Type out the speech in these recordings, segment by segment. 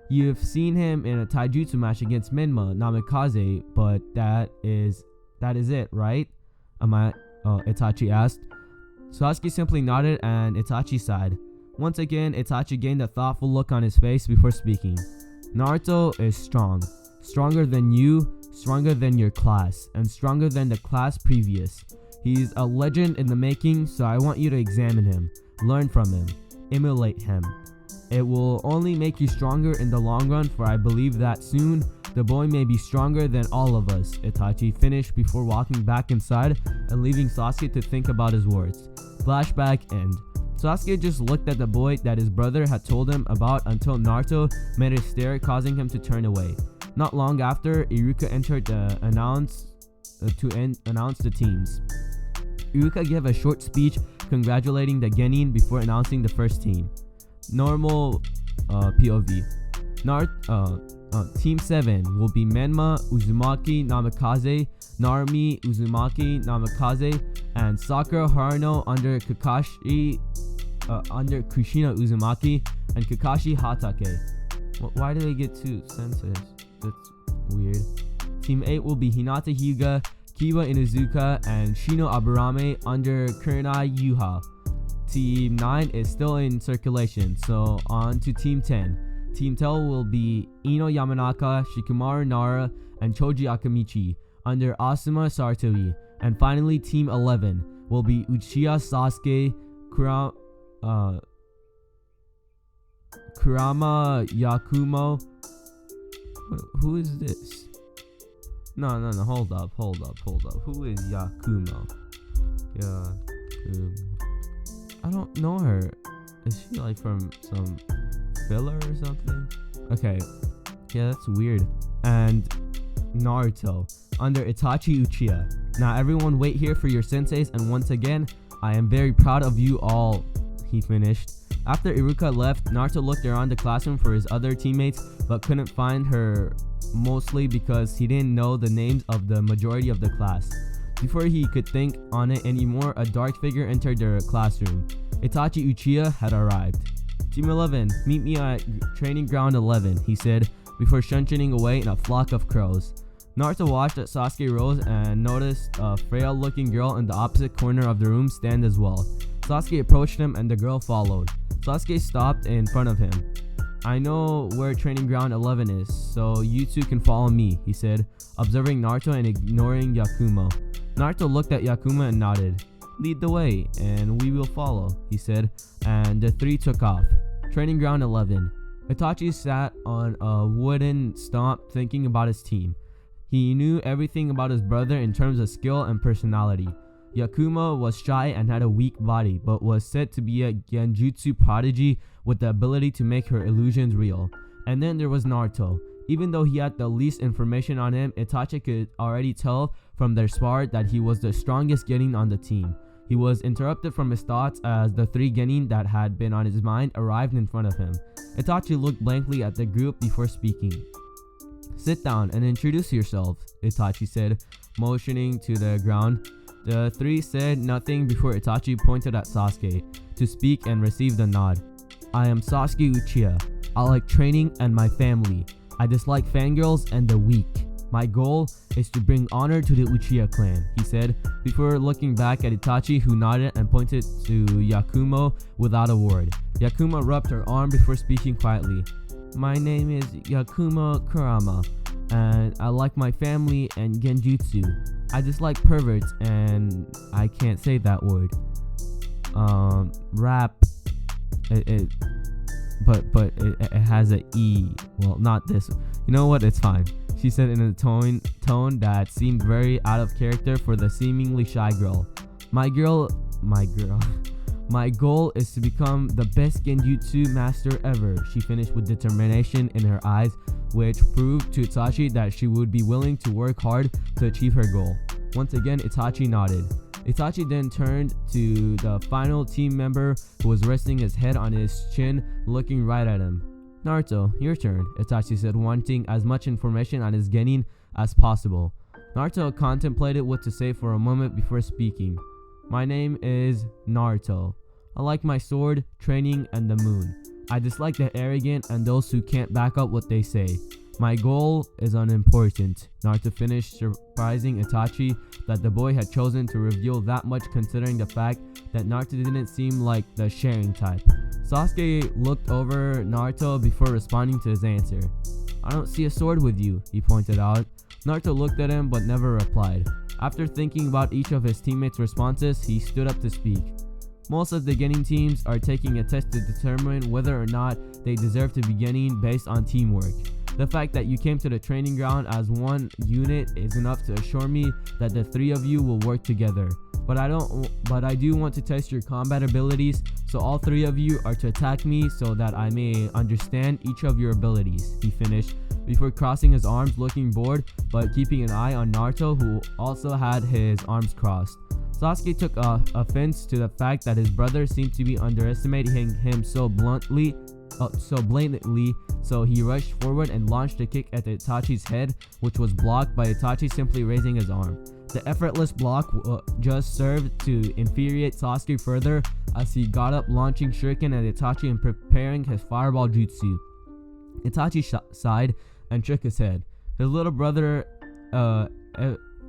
You've seen him in a taijutsu match against Menma Namikaze, but that is it, right? Itachi asked. Sasuke simply nodded and Itachi sighed. Once again, Itachi gained a thoughtful look on his face before speaking. Naruto is strong. Stronger than you, stronger than your class, and stronger than the class previous. He's a legend in the making, so I want you to examine him, learn from him, emulate him. It will only make you stronger in the long run, for I believe that soon the boy may be stronger than all of us, Itachi finished before walking back inside and leaving Sasuke to think about his words. Flashback end. Sasuke just looked at the boy that his brother had told him about until Naruto made a stare, causing him to turn away. Not long after, Iruka entered to announce the teams. Iruka gave a short speech congratulating the Genin before announcing the first team. Normal POV. Team 7 will be Menma, Uzumaki, Namikaze, Narumi, Uzumaki, Namikaze, and Sakura Haruno under Kushina Uzumaki and Kakashi Hatake. Why do they get two senseis? That's weird. Team 8 will be Hinata Hyuga, Kiba Inuzuka, and Shino Aburame under Kurenai Yuha. Team 9 is still in circulation, so on to Team 10. Team 10 will be Ino Yamanaka, Shikamaru Nara, and Choji Akamichi under Asuma Sarutobi. And finally, Team 11 will be Uchiha Sasuke, Kurama Yakumo. Who is this? No, hold up. Who is Yakumo? I don't know her. Is she like from some filler or something? Okay, yeah, that's weird. And Naruto under Itachi Uchiha. Now everyone wait here for your senseis, and once again, I am very proud of you all, he finished. After Iruka left, Naruto looked around the classroom for his other teammates, but couldn't find her, mostly because he didn't know the names of the majority of the class. Before he could think on it anymore, a dark figure entered their classroom. Itachi Uchiha had arrived. Team 11, meet me at training ground 11, he said, before shunting away in a flock of crows. Naruto watched as Sasuke rose and noticed a frail-looking girl in the opposite corner of the room stand as well. Sasuke approached him and the girl followed. Sasuke stopped in front of him. I know where training ground 11 is, so you two can follow me, he said, observing Naruto and ignoring Yakumo. Naruto looked at Yakumo and nodded. Lead the way, and we will follow, he said, and the three took off. Training ground 11. Itachi sat on a wooden stump thinking about his team. He knew everything about his brother in terms of skill and personality. Yakumo was shy and had a weak body, but was said to be a genjutsu prodigy with the ability to make her illusions real. And then there was Naruto. Even though he had the least information on him, Itachi could already tell from their spar that he was the strongest genin on the team. He was interrupted from his thoughts as the three genin that had been on his mind arrived in front of him. Itachi looked blankly at the group before speaking. Sit down and introduce yourself, Itachi said, motioning to the ground. The three said nothing before Itachi pointed at Sasuke to speak and received a nod. I am Sasuke Uchiha. I like training and my family. I dislike fangirls and the weak. My goal is to bring honor to the Uchiha clan, he said, before looking back at Itachi, who nodded and pointed to Yakumo without a word. Yakumo rubbed her arm before speaking quietly. My name is Yakumo Kurama, and I like my family and genjutsu. I dislike perverts, and I can't say that word. Rap, but it has a E. Well, not this. You know what? It's fine, she said in a tone that seemed very out of character for the seemingly shy girl. My goal is to become the best genjutsu master ever, she finished with determination in her eyes, which proved to Itachi that she would be willing to work hard to achieve her goal. Once again, Itachi nodded. Itachi then turned to the final team member who was resting his head on his chin, looking right at him. Naruto, your turn, Itachi said, wanting as much information on his genin as possible. Naruto contemplated what to say for a moment before speaking. My name is Naruto. I like my sword, training, and the moon. I dislike the arrogant and those who can't back up what they say. My goal is unimportant. Naruto finished, surprising Itachi that the boy had chosen to reveal that much, considering the fact that Naruto didn't seem like the sharing type. Sasuke looked over Naruto before responding to his answer. I don't see a sword with you, he pointed out. Naruto looked at him but never replied. After thinking about each of his teammates' responses, he stood up to speak. Most of the genin teams are taking a test to determine whether or not they deserve to be genin based on teamwork. The fact that you came to the training ground as one unit is enough to assure me that the three of you will work together. But I do want to test your combat abilities, so all three of you are to attack me so that I may understand each of your abilities, he finished, before crossing his arms, looking bored but keeping an eye on Naruto, who also had his arms crossed. Sasuke took offense to the fact that his brother seemed to be underestimating him so blatantly, so he rushed forward and launched a kick at Itachi's head, which was blocked by Itachi simply raising his arm. The effortless block just served to infuriate Sasuke further as he got up, launching shuriken at Itachi and preparing his fireball jutsu. Itachi sighed and shook his head. His little brother,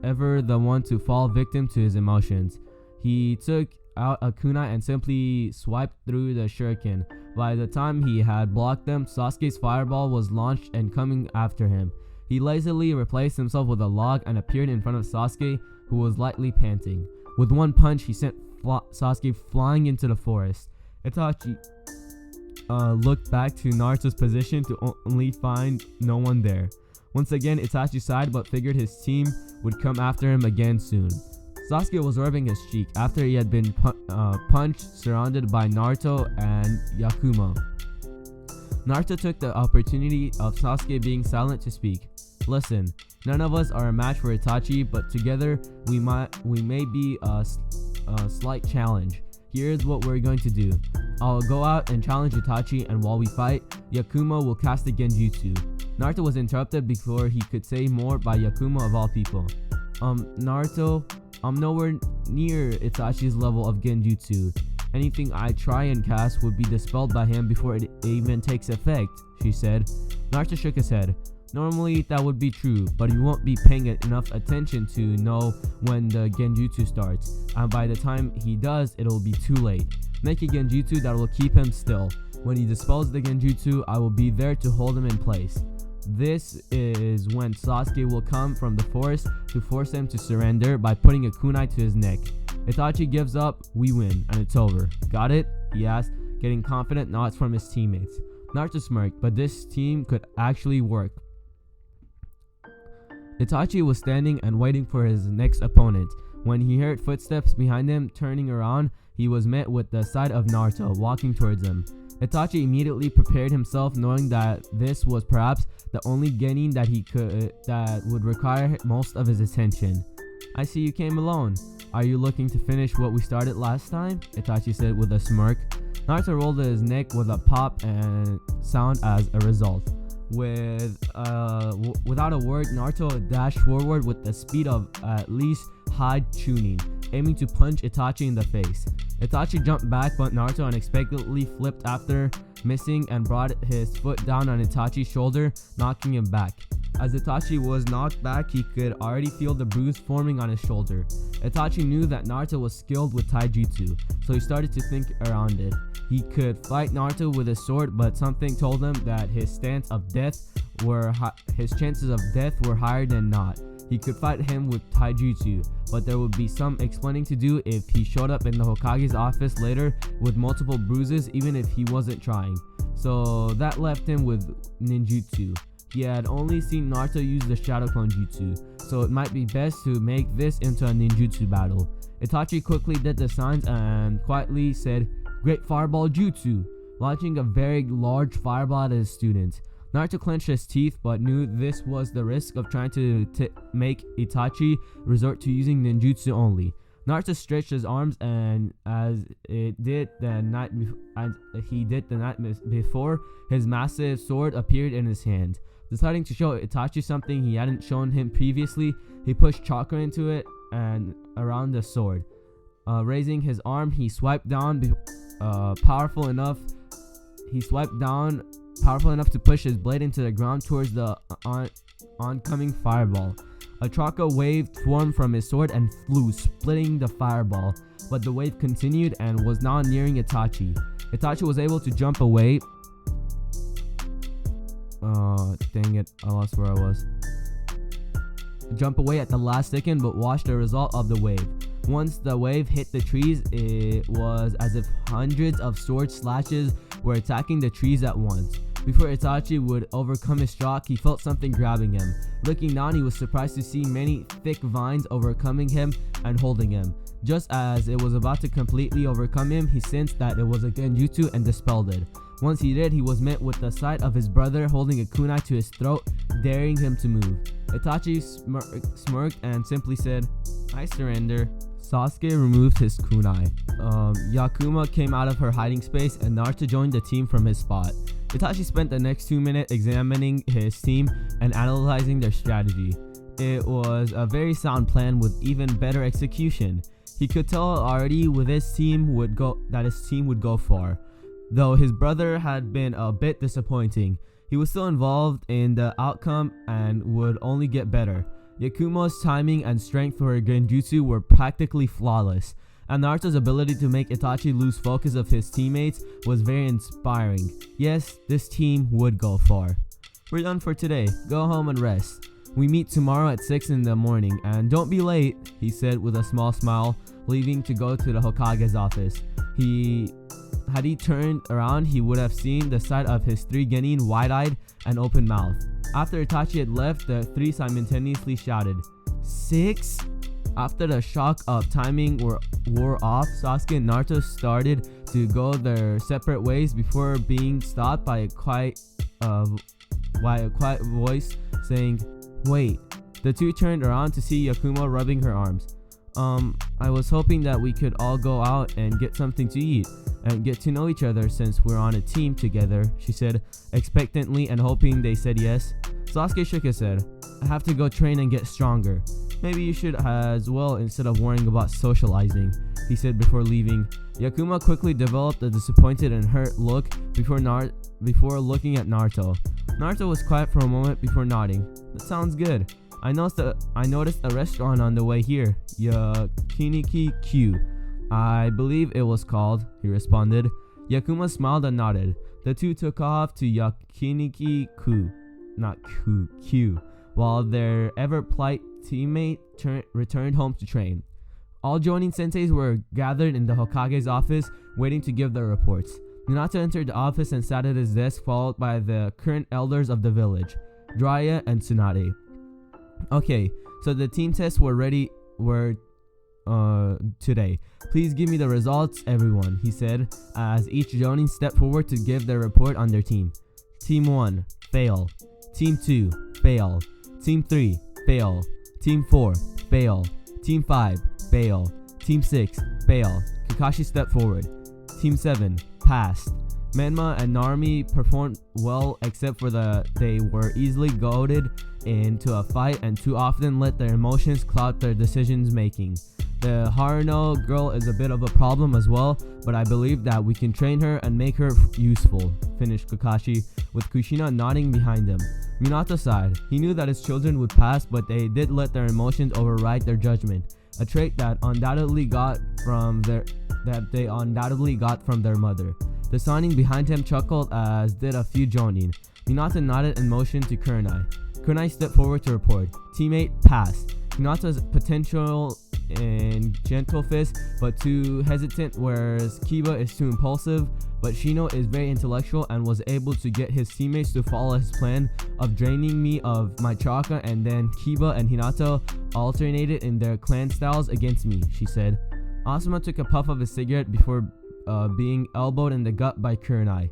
ever the one to fall victim to his emotions. He took out a kunai and simply swiped through the shuriken. By the time he had blocked them, Sasuke's fireball was launched and coming after him. He lazily replaced himself with a log and appeared in front of Sasuke, who was lightly panting. With one punch, he sent Sasuke flying into the forest. Itachi looked back to Naruto's position to only find no one there. Once again, Itachi sighed but figured his team would come after him again soon. Sasuke was rubbing his cheek after he had been punched, surrounded by Naruto and Yakumo. Naruto took the opportunity of Sasuke being silent to speak. Listen, none of us are a match for Itachi, but together we may be a slight challenge. Here's what we're going to do. I'll go out and challenge Itachi, and while we fight, Yakumo will cast a genjutsu. Naruto was interrupted before he could say more by Yakumo of all people. Naruto, I'm nowhere near Itachi's level of genjutsu. Anything I try and cast would be dispelled by him before it even takes effect, she said. Naruto shook his head. Normally that would be true, but you won't be paying enough attention to know when the genjutsu starts, and by the time he does, it'll be too late. Make a genjutsu that will keep him still. When he dispels the genjutsu, I will be there to hold him in place. This is when Sasuke will come from the forest to force him to surrender by putting a kunai to his neck. Itachi gives up, we win, and it's over. Got it? He asked, getting confident nods from his teammates. Naruto smirked, but this team could actually work. Itachi was standing and waiting for his next opponent. When he heard footsteps behind him, turning around, he was met with the sight of Naruto walking towards him. Itachi immediately prepared himself, knowing that this was perhaps the only genin that would require most of his attention. I see you came alone. Are you looking to finish what we started last time? Itachi said with a smirk. Naruto rolled his neck with a pop and sound as a result. Without a word, Naruto dashed forward with the speed of at least high tuning, aiming to punch Itachi in the face. Itachi jumped back, but Naruto unexpectedly flipped after missing and brought his foot down on Itachi's shoulder, knocking him back. As Itachi was knocked back, he could already feel the bruise forming on his shoulder. Itachi knew that Naruto was skilled with taijutsu, so he started to think around it. He could fight Naruto with his sword, but something told him that his chances of death were higher than not. He could fight him with taijutsu, but there would be some explaining to do if he showed up in the Hokage's office later with multiple bruises, even if he wasn't trying. So that left him with ninjutsu. He had only seen Naruto use the Shadow Clone Jutsu, so it might be best to make this into a ninjutsu battle. Itachi quickly did the signs and quietly said, "Great Fireball Jutsu," launching a very large fireball at his student. Naruto clenched his teeth but knew this was the risk of trying to make Itachi resort to using ninjutsu only. Naruto stretched his arms, and as he did the night before, his massive sword appeared in his hand. Deciding to show Itachi something he hadn't shown him previously, he pushed chakra into it and around the sword. Raising his arm, he swiped down powerful enough to push his blade into the ground towards the oncoming fireball. A chakra wave formed from his sword and flew, splitting the fireball, but the wave continued and was now nearing Itachi. Itachi was able to jump away. Dang it, I lost where I was. Jump away at the last second, but watched the result of the wave. Once the wave hit the trees, it was as if hundreds of sword slashes were attacking the trees at once. Before Itachi would overcome his shock, he felt something grabbing him. Looking down, he was surprised to see many thick vines overcoming him and holding him. Just as it was about to completely overcome him, he sensed that it was a genjutsu and dispelled it. Once he did, he was met with the sight of his brother holding a kunai to his throat, daring him to move. Itachi smirked and simply said, "I surrender." Sasuke removed his kunai. Yakumo came out of her hiding space, and Naruto joined the team from his spot. Itachi spent the next 2 minutes examining his team and analyzing their strategy. It was a very sound plan with even better execution. He could tell already with his team would go far. Though his brother had been a bit disappointing, he was still involved in the outcome and would only get better. Yakumo's timing and strength for genjutsu were practically flawless, and Naruto's ability to make Itachi lose focus of his teammates was very inspiring. Yes, this team would go far. We're done for today. Go home and rest. We meet tomorrow at 6 in the morning, and don't be late, he said with a small smile, leaving to go to the Hokage's office. Had he turned around, he would have seen the sight of his 3 genin wide-eyed and open-mouthed. After Itachi had left, the 3 simultaneously shouted, "6?" After the shock of timing wore off, Sasuke and Naruto started to go their separate ways before being stopped by a quiet voice saying, "Wait." The two turned around to see Yakumo rubbing her arms. I was hoping that we could all go out and get something to eat and get to know each other since we're on a team together, she said expectantly and hoping they said yes. Sasuke shook his head. "I have to go train and get stronger. Maybe you should as well instead of worrying about socializing," he said before leaving. Yakumo quickly developed a disappointed and hurt look before looking at Naruto. Naruto was quiet for a moment before nodding. "That sounds good. I noticed a restaurant on the way here, Yakiniki-Q. I believe it was called," he responded. Yakumo smiled and nodded. The two took off to Yakiniki-Q, not Q, while their ever-polite teammate returned home to train. All joining senseis were gathered in the Hokage's office, waiting to give their reports. Minato entered the office and sat at his desk, followed by the current elders of the village, Jiraiya and Tsunade. "Okay, so the team tests were ready today. Please give me the results, everyone," he said, as each joining stepped forward to give their report on their team. Team 1, fail. Team 2, fail. Team 3, fail. Team 4, fail. Team 5, fail. Team 6, fail. Kakashi stepped forward. Team 7, passed. Menma and Narumi performed well except for they were easily goaded into a fight and too often let their emotions cloud their decisions making. The Haruno girl is a bit of a problem as well, but I believe that we can train her and make her useful, finished Kakashi, with Kushina nodding behind him. Minato sighed. He knew that his children would pass, but they did let their emotions override their judgment, a trait that they undoubtedly got from their mother. The signing behind him chuckled, as did a few jonin. Minato nodded and motioned to Kurenai. Kurenai stepped forward to report. Teammate passed. Minato's potential in Gentle Fist, but too hesitant, whereas Kiba is too impulsive. But Shino is very intellectual and was able to get his teammates to follow his plan of draining me of my chakra, and then Kiba and Hinato alternated in their clan styles against me, she said. Asuma took a puff of his cigarette before being elbowed in the gut by Kurenai.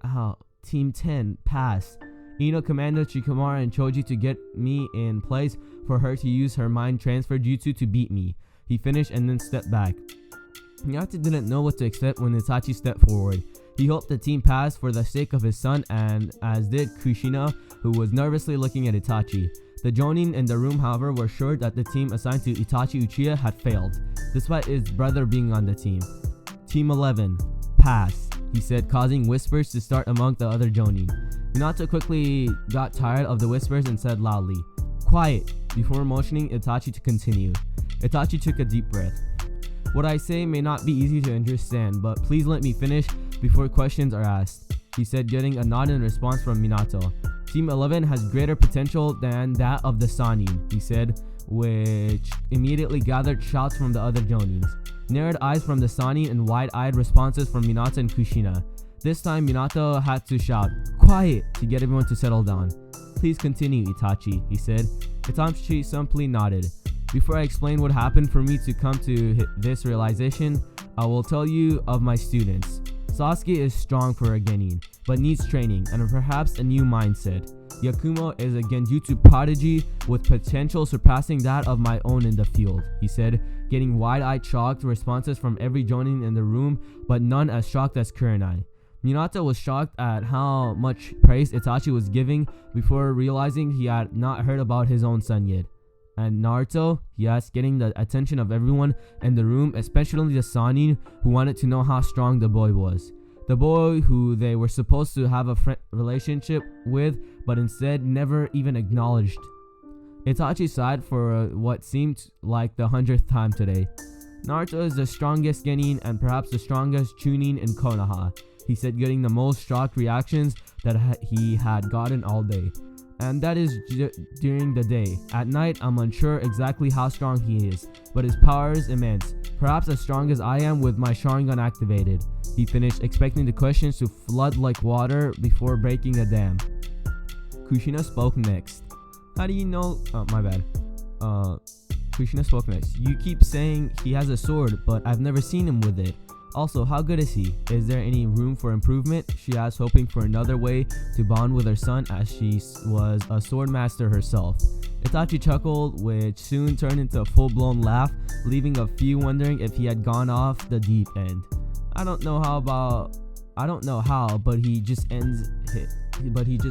"Ow, Team 10, pass. Ino commanded Shikamaru and Choji to get me in place for her to use her mind transfer jutsu to beat me. he finished and then stepped back. Minato didn't know what to expect when Itachi stepped forward. He hoped the team passed for the sake of his son, and as did Kushina, who was nervously looking at Itachi. The Jonin in the room, however, were sure that the team assigned to Itachi Uchiha had failed, despite his brother being on the team. Team 11, pass, he said, causing whispers to start among the other Jonin. Minato quickly got tired of the whispers and said loudly, quiet, before motioning Itachi to continue. Itachi took a deep breath. What I say may not be easy to understand, but please let me finish before questions are asked, he said, getting a nod in response from Minato. Team 11 has greater potential than that of the Sannin, he said, which immediately gathered shouts from the other Jonins. Narrowed eyes from the Sannin and wide-eyed responses from Minato and Kushina. This time Minato had to shout, quiet, to get everyone to settle down. Please continue, Itachi, he said. Itachi simply nodded. Before I explain what happened for me to come to this realization, I will tell you of my students. Sasuke is strong for a genin, but needs training and perhaps a new mindset. Yakumo is a genjutsu prodigy with potential surpassing that of my own in the field, he said, getting wide-eyed shocked responses from every jonin in the room, but none as shocked as Kurenai. Minato was shocked at how much praise Itachi was giving before realizing he had not heard about his own son yet. And Naruto, he asked, getting the attention of everyone in the room, especially the Sannin, who wanted to know how strong the boy was. The boy who they were supposed to have a relationship with, but instead never even acknowledged. Itachi sighed for what seemed like the 100th time today. Naruto is the strongest genin and perhaps the strongest chunin in Konoha, he said, getting the most shocked reactions that he had gotten all day. And that is during the day. At night, I'm unsure exactly how strong he is, but his power is immense, perhaps as strong as I am with my Sharingan activated, he finished, expecting the questions to flood like water before breaking the dam. Kushina spoke next. How do you know? My bad. Kushina spoke next. You keep saying he has a sword, but I've never seen him with it. Also, how good is he? Is there any room for improvement? She asked, hoping for another way to bond with her son as she was a sword master herself. Itachi chuckled, which soon turned into a full-blown laugh, leaving a few wondering if he had gone off the deep end. I don't know how, but he just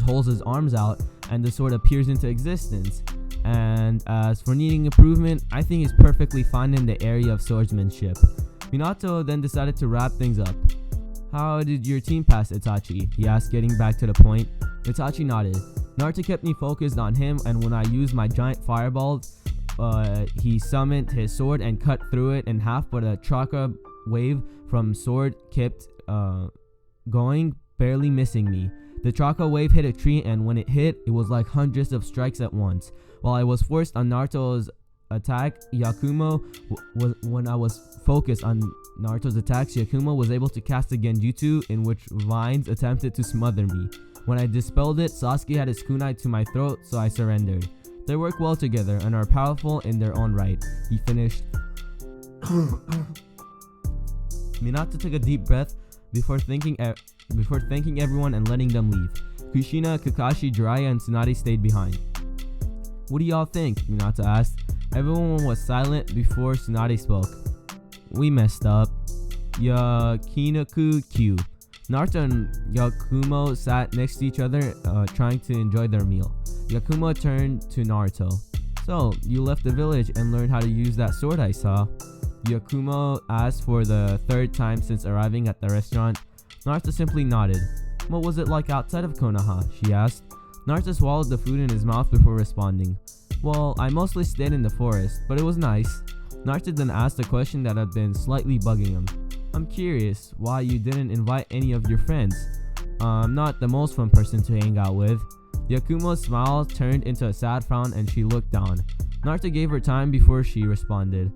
holds his arms out and the sword appears into existence. And as for needing improvement, I think he's perfectly fine in the area of swordsmanship. Minato then decided to wrap things up. How did your team pass, Itachi? He asked, getting back to the point. Itachi nodded. Naruto kept me focused on him, and when I used my giant fireball, he summoned his sword and cut through it in half, but a chakra wave from sword kept going, barely missing me. The chakra wave hit a tree, and when it hit, it was like hundreds of strikes at once. While I was forced on Naruto's attack, when I was focused on Naruto's attacks, Yakumo was able to cast a genjutsu in which vines attempted to smother me. When I dispelled it, Sasuke had his kunai to my throat, so I surrendered. They work well together and are powerful in their own right, he finished. Minato took a deep breath before thanking everyone and letting them leave. Kushina, Kakashi, Jiraiya, and Tsunade stayed behind. What do y'all think? Minato asked. Everyone was silent before Tsunade spoke. We messed up. Yakinaku Q. Naruto and Yakumo sat next to each other, trying to enjoy their meal. Yakumo turned to Naruto. So, you left the village and learned how to use that sword I saw? Yakumo asked for the third time since arriving at the restaurant. Naruto simply nodded. What was it like outside of Konoha? She asked. Naruto swallowed the food in his mouth before responding. Well, I mostly stayed in the forest, but it was nice. Naruto then asked a question that had been slightly bugging him. I'm curious why you didn't invite any of your friends. I'm not the most fun person to hang out with. Yakumo's smile turned into a sad frown and she looked down. Naruto gave her time before she responded.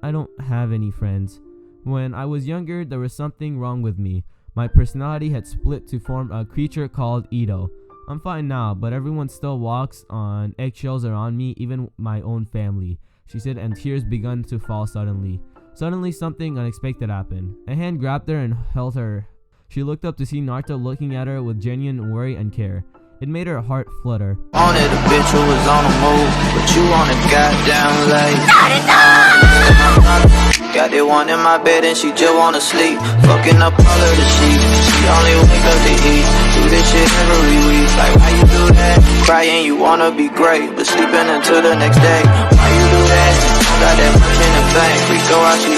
I don't have any friends. When I was younger, there was something wrong with me. My personality had split to form a creature called Ito. I'm fine now, but everyone still walks on eggshells around me, even my own family, she said, and tears began to fall suddenly. Suddenly, something unexpected happened. A hand grabbed her and held her. She looked up to see Naruto looking at her with genuine worry and care. It made her heart flutter. Wanted a bitch who was on the move, but you on a goddamn late. Got that one in my bed and she just wanna sleep. Fucking up all of the sheets. She only wake up to eat. Do this shit every week. Like why you do that? Crying you wanna be great, but sleeping until the next day. Why you do that? Don't got that much in the bank. We go out, she